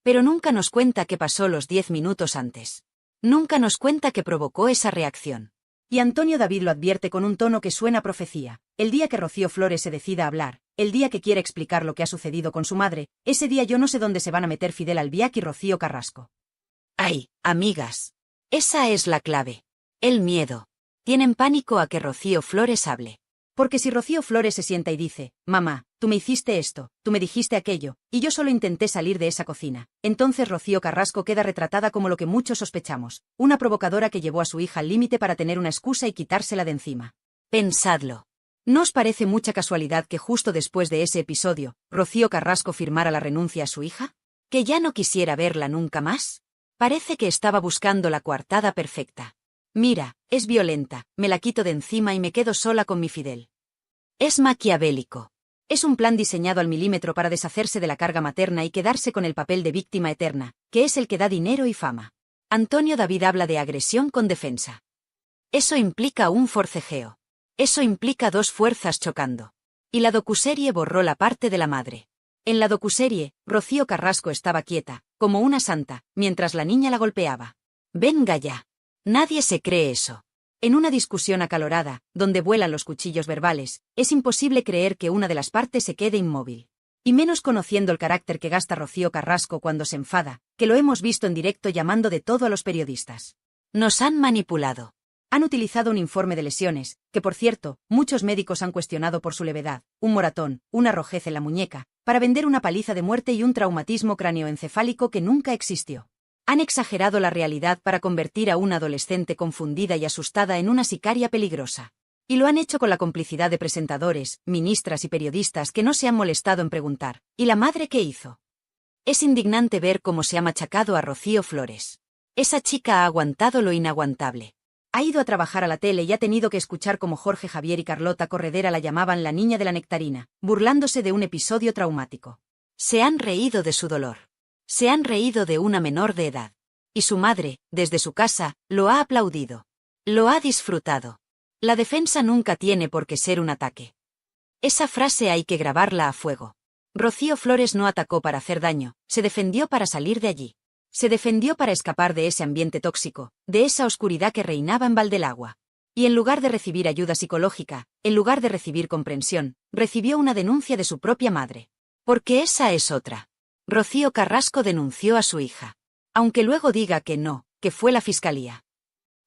Pero nunca nos cuenta qué pasó los 10 minutos antes. Nunca nos cuenta qué provocó esa reacción. Y Antonio David lo advierte con un tono que suena a profecía. El día que Rocío Flores se decida a hablar, el día que quiera explicar lo que ha sucedido con su madre, ese día yo no sé dónde se van a meter Fidel Albiac y Rocío Carrasco. ¡Ay, amigas! Esa es la clave. El miedo. Tienen pánico a que Rocío Flores hable. Porque si Rocío Flores se sienta y dice, mamá, tú me hiciste esto, tú me dijiste aquello, y yo solo intenté salir de esa cocina, entonces Rocío Carrasco queda retratada como lo que muchos sospechamos, una provocadora que llevó a su hija al límite para tener una excusa y quitársela de encima. Pensadlo. ¿No os parece mucha casualidad que justo después de ese episodio, Rocío Carrasco firmara la renuncia a su hija? ¿Que ya no quisiera verla nunca más? Parece que estaba buscando la coartada perfecta. Mira, es violenta, me la quito de encima y me quedo sola con mi Fidel. Es maquiavélico. Es un plan diseñado al milímetro para deshacerse de la carga materna y quedarse con el papel de víctima eterna, que es el que da dinero y fama. Antonio David habla de agresión con defensa. Eso implica un forcejeo. Eso implica dos fuerzas chocando. Y la docuserie borró la parte de la madre. En la docuserie, Rocío Carrasco estaba quieta, como una santa, mientras la niña la golpeaba. Venga ya. Nadie se cree eso. En una discusión acalorada, donde vuelan los cuchillos verbales, es imposible creer que una de las partes se quede inmóvil. Y menos conociendo el carácter que gasta Rocío Carrasco cuando se enfada, que lo hemos visto en directo llamando de todo a los periodistas. Nos han manipulado. Han utilizado un informe de lesiones, que por cierto, muchos médicos han cuestionado por su levedad, un moratón, una rojez en la muñeca, para vender una paliza de muerte y un traumatismo cráneoencefálico que nunca existió. Han exagerado la realidad para convertir a una adolescente confundida y asustada en una sicaria peligrosa. Y lo han hecho con la complicidad de presentadores, ministras y periodistas que no se han molestado en preguntar, ¿y la madre qué hizo? Es indignante ver cómo se ha machacado a Rocío Flores. Esa chica ha aguantado lo inaguantable. Ha ido a trabajar a la tele y ha tenido que escuchar cómo Jorge Javier y Carlota Corredera la llamaban la niña de la nectarina, burlándose de un episodio traumático. Se han reído de su dolor. Se han reído de una menor de edad. Y su madre, desde su casa, lo ha aplaudido. Lo ha disfrutado. La defensa nunca tiene por qué ser un ataque. Esa frase hay que grabarla a fuego. Rocío Flores no atacó para hacer daño, se defendió para salir de allí. Se defendió para escapar de ese ambiente tóxico, de esa oscuridad que reinaba en Valdelagua. Y en lugar de recibir ayuda psicológica, en lugar de recibir comprensión, recibió una denuncia de su propia madre. Porque esa es otra. Rocío Carrasco denunció a su hija. Aunque luego diga que no, que fue la fiscalía.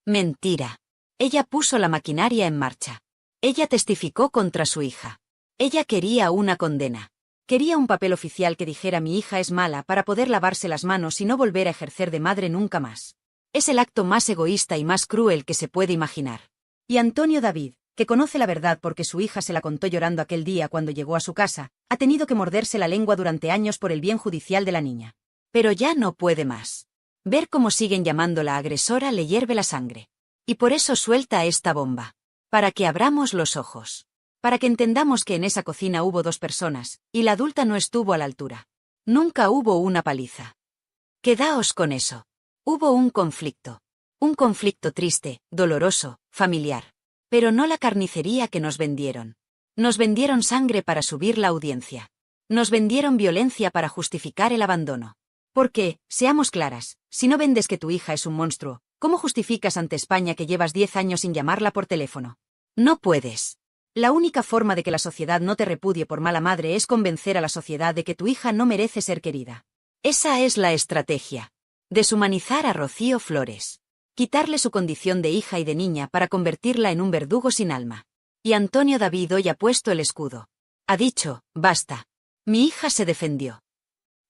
Mentira. Ella puso la maquinaria en marcha. Ella testificó contra su hija. Ella quería una condena. Quería un papel oficial que dijera mi hija es mala para poder lavarse las manos y no volver a ejercer de madre nunca más. Es el acto más egoísta y más cruel que se puede imaginar. Y Antonio David, que conoce la verdad porque su hija se la contó llorando aquel día cuando llegó a su casa, ha tenido que morderse la lengua durante años por el bien judicial de la niña. Pero ya no puede más. Ver cómo siguen llamándola agresora le hierve la sangre. Y por eso suelta esta bomba. Para que abramos los ojos. Para que entendamos que en esa cocina hubo dos personas, y la adulta no estuvo a la altura. Nunca hubo una paliza. Quedaos con eso. Hubo un conflicto. Un conflicto triste, doloroso, familiar. Pero no la carnicería que nos vendieron. Nos vendieron sangre para subir la audiencia. Nos vendieron violencia para justificar el abandono. Porque, seamos claras, si no vendes que tu hija es un monstruo, ¿cómo justificas ante España que llevas 10 años sin llamarla por teléfono? No puedes. La única forma de que la sociedad no te repudie por mala madre es convencer a la sociedad de que tu hija no merece ser querida. Esa es la estrategia. Deshumanizar a Rocío Flores. Quitarle su condición de hija y de niña para convertirla en un verdugo sin alma. Y Antonio David hoy ha puesto el escudo. Ha dicho, basta. Mi hija se defendió.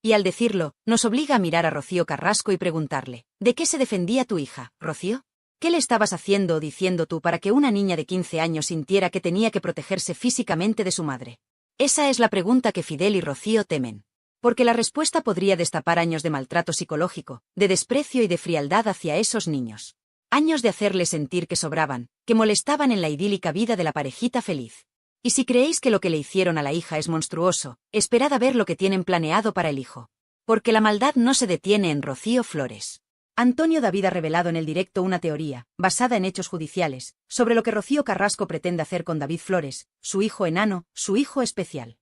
Y al decirlo, nos obliga a mirar a Rocío Carrasco y preguntarle, ¿de qué se defendía tu hija, Rocío? ¿Qué le estabas haciendo o diciendo tú para que una niña de 15 años sintiera que tenía que protegerse físicamente de su madre? Esa es la pregunta que Fidel y Rocío temen. Porque la respuesta podría destapar años de maltrato psicológico, de desprecio y de frialdad hacia esos niños. Años de hacerles sentir que sobraban, que molestaban en la idílica vida de la parejita feliz. Y si creéis que lo que le hicieron a la hija es monstruoso, esperad a ver lo que tienen planeado para el hijo. Porque la maldad no se detiene en Rocío Flores. Antonio David ha revelado en el directo una teoría, basada en hechos judiciales, sobre lo que Rocío Carrasco pretende hacer con David Flores, su hijo enano, su hijo especial.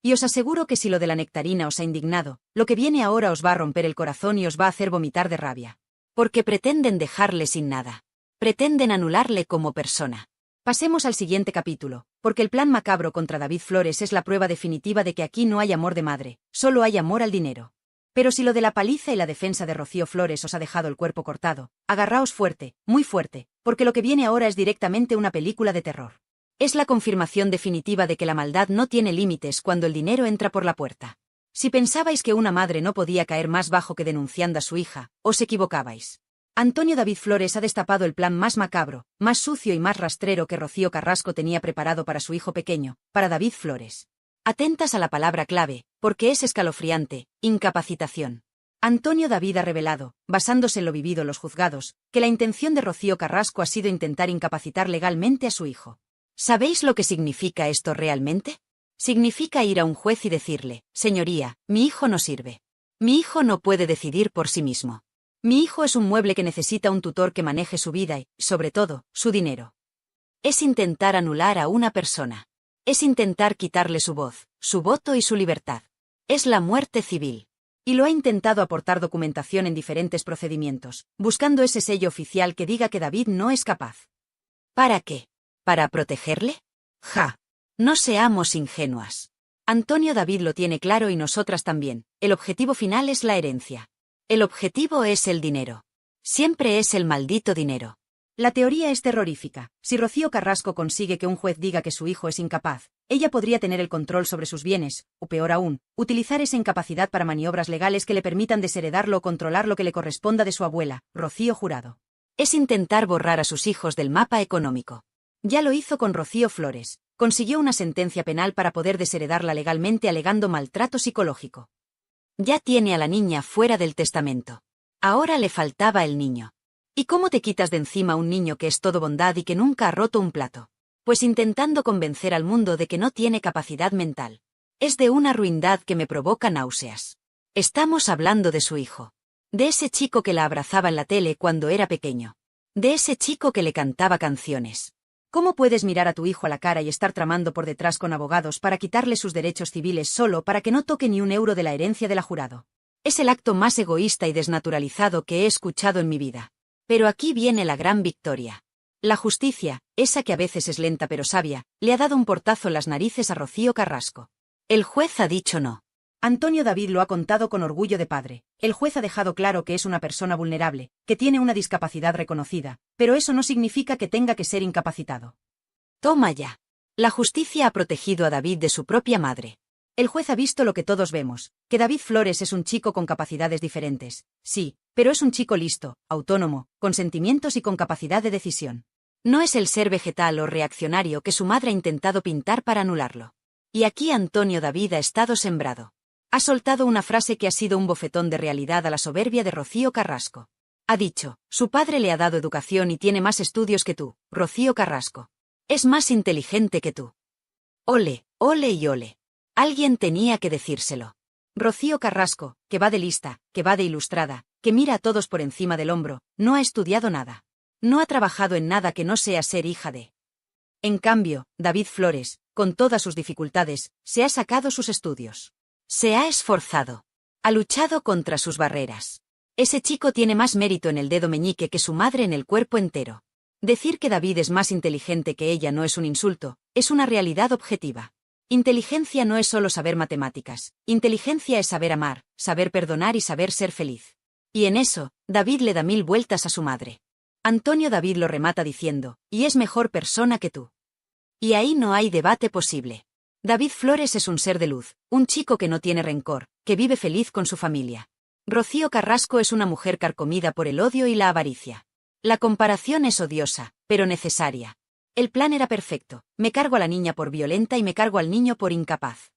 Y os aseguro que si lo de la nectarina os ha indignado, lo que viene ahora os va a romper el corazón y os va a hacer vomitar de rabia. Porque pretenden dejarle sin nada. Pretenden anularle como persona. Pasemos al siguiente capítulo, porque el plan macabro contra David Flores es la prueba definitiva de que aquí no hay amor de madre, solo hay amor al dinero. Pero si lo de la paliza y la defensa de Rocío Flores os ha dejado el cuerpo cortado, agarraos fuerte, muy fuerte, porque lo que viene ahora es directamente una película de terror. Es la confirmación definitiva de que la maldad no tiene límites cuando el dinero entra por la puerta. Si pensabais que una madre no podía caer más bajo que denunciando a su hija, os equivocabais. Antonio David Flores ha destapado el plan más macabro, más sucio y más rastrero que Rocío Carrasco tenía preparado para su hijo pequeño, para David Flores. Atentas a la palabra clave, porque es escalofriante, incapacitación. Antonio David ha revelado, basándose en lo vivido en los juzgados, que la intención de Rocío Carrasco ha sido intentar incapacitar legalmente a su hijo. ¿Sabéis lo que significa esto realmente? Significa ir a un juez y decirle, señoría, mi hijo no sirve. Mi hijo no puede decidir por sí mismo. Mi hijo es un mueble que necesita un tutor que maneje su vida y, sobre todo, su dinero. Es intentar anular a una persona. Es intentar quitarle su voz, su voto y su libertad. Es la muerte civil. Y lo ha intentado aportar documentación en diferentes procedimientos, buscando ese sello oficial que diga que David no es capaz. ¿Para qué? ¿Para protegerle? ¡Ja! No seamos ingenuas. Antonio David lo tiene claro y nosotras también. El objetivo final es la herencia. El objetivo es el dinero. Siempre es el maldito dinero. La teoría es terrorífica. Si Rocío Carrasco consigue que un juez diga que su hijo es incapaz, ella podría tener el control sobre sus bienes, o peor aún, utilizar esa incapacidad para maniobras legales que le permitan desheredarlo o controlar lo que le corresponda de su abuela, Rocío Jurado. Es intentar borrar a sus hijos del mapa económico. Ya lo hizo con Rocío Flores. Consiguió una sentencia penal para poder desheredarla legalmente alegando maltrato psicológico. Ya tiene a la niña fuera del testamento. Ahora le faltaba el niño. ¿Y cómo te quitas de encima un niño que es todo bondad y que nunca ha roto un plato? Pues intentando convencer al mundo de que no tiene capacidad mental. Es de una ruindad que me provoca náuseas. Estamos hablando de su hijo. De ese chico que la abrazaba en la tele cuando era pequeño. De ese chico que le cantaba canciones. ¿Cómo puedes mirar a tu hijo a la cara y estar tramando por detrás con abogados para quitarle sus derechos civiles solo para que no toque ni un euro de la herencia de la Jurado? Es el acto más egoísta y desnaturalizado que he escuchado en mi vida. Pero aquí viene la gran victoria. La justicia, esa que a veces es lenta pero sabia, le ha dado un portazo en las narices a Rocío Carrasco. El juez ha dicho no. Antonio David lo ha contado con orgullo de padre. El juez ha dejado claro que es una persona vulnerable, que tiene una discapacidad reconocida, pero eso no significa que tenga que ser incapacitado. Toma ya. La justicia ha protegido a David de su propia madre. El juez ha visto lo que todos vemos, que David Flores es un chico con capacidades diferentes, sí, pero es un chico listo, autónomo, con sentimientos y con capacidad de decisión. No es el ser vegetal o reaccionario que su madre ha intentado pintar para anularlo. Y aquí Antonio David ha estado sembrado. Ha soltado una frase que ha sido un bofetón de realidad a la soberbia de Rocío Carrasco. Ha dicho, su padre le ha dado educación y tiene más estudios que tú, Rocío Carrasco. Es más inteligente que tú. Ole, ole y ole. Alguien tenía que decírselo. Rocío Carrasco, que va de lista, que va de ilustrada, que mira a todos por encima del hombro, no ha estudiado nada. No ha trabajado en nada que no sea ser hija de. En cambio, David Flores, con todas sus dificultades, se ha sacado sus estudios. Se ha esforzado. Ha luchado contra sus barreras. Ese chico tiene más mérito en el dedo meñique que su madre en el cuerpo entero. Decir que David es más inteligente que ella no es un insulto, es una realidad objetiva. Inteligencia no es solo saber matemáticas, inteligencia es saber amar, saber perdonar y saber ser feliz. Y en eso, David le da 1000 vueltas a su madre. Antonio David lo remata diciendo, y es mejor persona que tú. Y ahí no hay debate posible. David Flores es un ser de luz, un chico que no tiene rencor, que vive feliz con su familia. Rocío Carrasco es una mujer carcomida por el odio y la avaricia. La comparación es odiosa, pero necesaria. El plan era perfecto: me cargo a la niña por violenta y me cargo al niño por incapaz.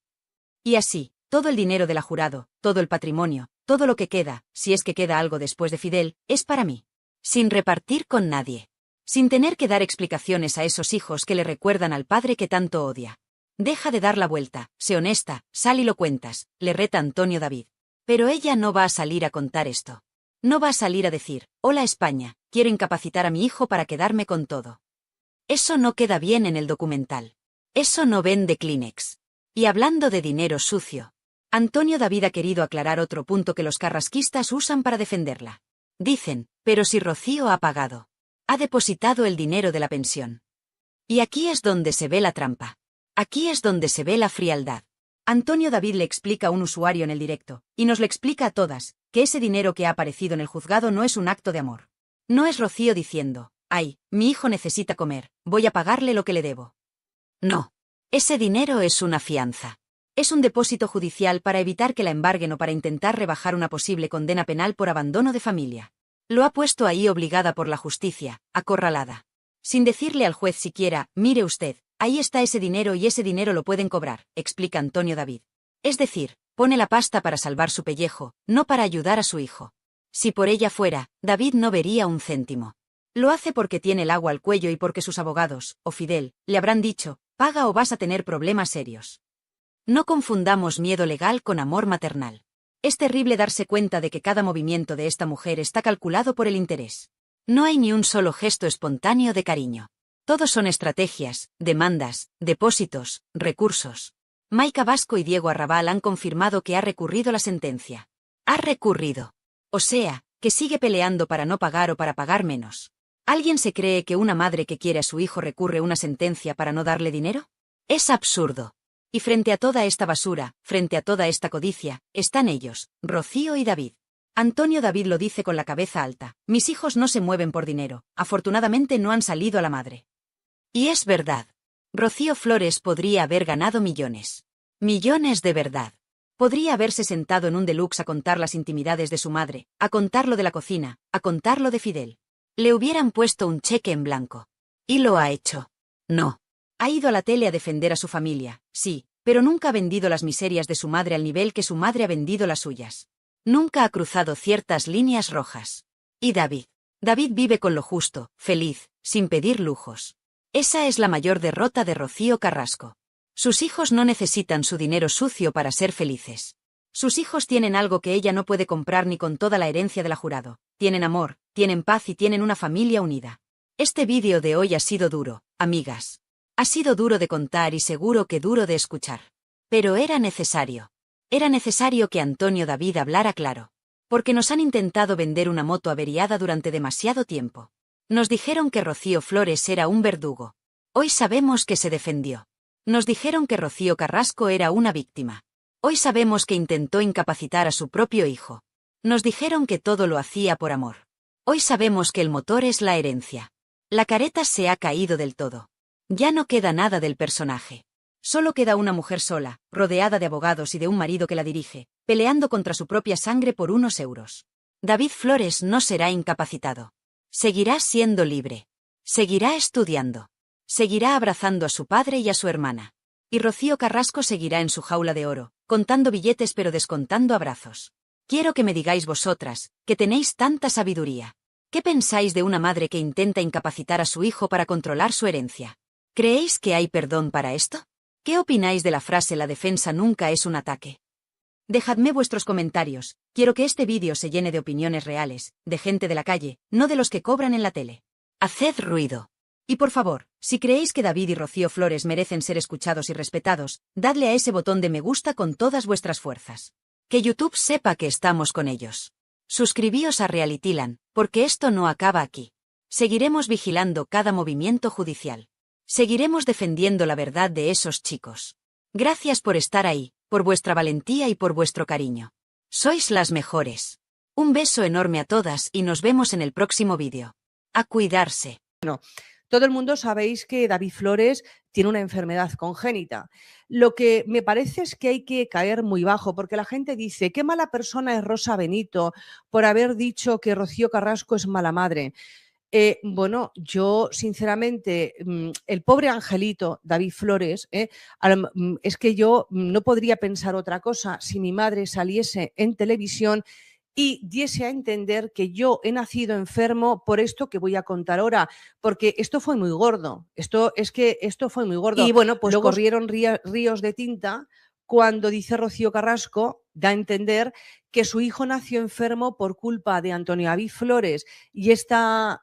Y así, todo el dinero de la Jurado, todo el patrimonio, todo lo que queda, si es que queda algo después de Fidel, es para mí. Sin repartir con nadie. Sin tener que dar explicaciones a esos hijos que le recuerdan al padre que tanto odia. Deja de dar la vuelta, sé honesta, sal y lo cuentas, le reta Antonio David. Pero ella no va a salir a contar esto. No va a salir a decir: hola España, quiero incapacitar a mi hijo para quedarme con todo. Eso no queda bien en el documental. Eso no vende Kleenex. Y hablando de dinero sucio, Antonio David ha querido aclarar otro punto que los carrasquistas usan para defenderla. Dicen: pero si Rocío ha pagado. Ha depositado el dinero de la pensión. Y aquí es donde se ve la trampa. Aquí es donde se ve la frialdad. Antonio David le explica a un usuario en el directo, y nos lo explica a todas, que ese dinero que ha aparecido en el juzgado no es un acto de amor. No es Rocío diciendo: ay, mi hijo necesita comer, voy a pagarle lo que le debo. No. Ese dinero es una fianza. Es un depósito judicial para evitar que la embarguen o para intentar rebajar una posible condena penal por abandono de familia. Lo ha puesto ahí obligada por la justicia, acorralada. Sin decirle al juez siquiera: mire usted, ahí está ese dinero y ese dinero lo pueden cobrar, explica Antonio David. Es decir, pone la pasta para salvar su pellejo, no para ayudar a su hijo. Si por ella fuera, David no vería un céntimo. Lo hace porque tiene el agua al cuello y porque sus abogados, o Fidel, le habrán dicho: paga o vas a tener problemas serios. No confundamos miedo legal con amor maternal. Es terrible darse cuenta de que cada movimiento de esta mujer está calculado por el interés. No hay ni un solo gesto espontáneo de cariño. Todos son estrategias, demandas, depósitos, recursos. Maika Vasco y Diego Arrabal han confirmado que ha recurrido la sentencia. Ha recurrido. O sea, que sigue peleando para no pagar o para pagar menos. ¿Alguien se cree que una madre que quiere a su hijo recurre una sentencia para no darle dinero? Es absurdo. Y frente a toda esta basura, frente a toda esta codicia, están ellos, Rocío y David. Antonio David lo dice con la cabeza alta: mis hijos no se mueven por dinero, afortunadamente no han salido a la madre. Y es verdad. Rocío Flores podría haber ganado millones. Millones de verdad. Podría haberse sentado en un deluxe a contar las intimidades de su madre, a contar lo de la cocina, a contar lo de Fidel. Le hubieran puesto un cheque en blanco. ¿Y lo ha hecho? No. Ha ido a la tele a defender a su familia, sí, pero nunca ha vendido las miserias de su madre al nivel que su madre ha vendido las suyas. Nunca ha cruzado ciertas líneas rojas. ¿Y David? David vive con lo justo, feliz, sin pedir lujos. Esa es la mayor derrota de Rocío Carrasco. Sus hijos no necesitan su dinero sucio para ser felices. Sus hijos tienen algo que ella no puede comprar ni con toda la herencia de la Jurado. Tienen amor, tienen paz y tienen una familia unida. Este vídeo de hoy ha sido duro, amigas. Ha sido duro de contar y seguro que duro de escuchar. Pero era necesario. Era necesario que Antonio David hablara claro. Porque nos han intentado vender una moto averiada durante demasiado tiempo. Nos dijeron que Rocío Flores era un verdugo. Hoy sabemos que se defendió. Nos dijeron que Rocío Carrasco era una víctima. Hoy sabemos que intentó incapacitar a su propio hijo. Nos dijeron que todo lo hacía por amor. Hoy sabemos que el motor es la herencia. La careta se ha caído del todo. Ya no queda nada del personaje. Solo queda una mujer sola, rodeada de abogados y de un marido que la dirige, peleando contra su propia sangre por unos euros. David Flores no será incapacitado. Seguirá siendo libre. Seguirá estudiando. Seguirá abrazando a su padre y a su hermana. Y Rocío Carrasco seguirá en su jaula de oro, contando billetes pero descontando abrazos. Quiero que me digáis vosotras, que tenéis tanta sabiduría. ¿Qué pensáis de una madre que intenta incapacitar a su hijo para controlar su herencia? ¿Creéis que hay perdón para esto? ¿Qué opináis de la frase "la defensa nunca es un ataque"? Dejadme vuestros comentarios, quiero que este vídeo se llene de opiniones reales, de gente de la calle, no de los que cobran en la tele. Haced ruido. Y por favor, si creéis que David y Rocío Flores merecen ser escuchados y respetados, dadle a ese botón de me gusta con todas vuestras fuerzas. Que YouTube sepa que estamos con ellos. Suscribíos a Realityland, porque esto no acaba aquí. Seguiremos vigilando cada movimiento judicial. Seguiremos defendiendo la verdad de esos chicos. Gracias por estar ahí, por vuestra valentía y por vuestro cariño. Sois las mejores. Un beso enorme a todas y nos vemos en el próximo vídeo. A cuidarse. Bueno, Todo el mundo sabéis que David Flores tiene una enfermedad congénita. Lo que me parece es que hay que caer muy bajo, porque la gente dice, qué mala persona es Rosa Benito por haber dicho que Rocío Carrasco es mala madre. Bueno, yo sinceramente, el pobre angelito David Flores, es que yo no podría pensar otra cosa si mi madre saliese en televisión y diese a entender que yo he nacido enfermo por esto que voy a contar ahora, porque esto fue muy gordo, esto fue muy gordo. Y bueno, pues luego corrieron ríos de tinta cuando dice Rocío Carrasco, da a entender que su hijo nació enfermo por culpa de Antonio David Flores y esta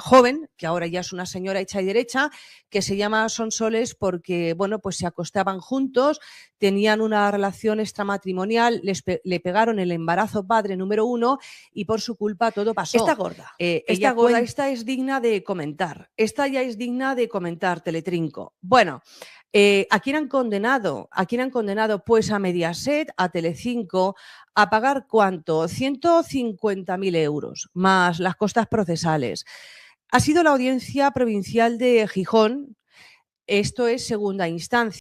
joven, que ahora ya es una señora hecha y derecha, que se llama Sonsoles porque, bueno, pues se acostaban juntos, tenían una relación extramatrimonial, le pegaron el embarazo padre número 1 y por su culpa todo pasó. Está gorda. Esta es digna de comentar. Esta ya es digna de comentar, Teletrinco. Bueno, ¿a quién han condenado? ¿A quién han condenado? Pues a Mediaset, a Telecinco, a pagar ¿cuánto? 150.000 euros, más las costas procesales. Ha sido la Audiencia Provincial de Gijón, esto es segunda instancia.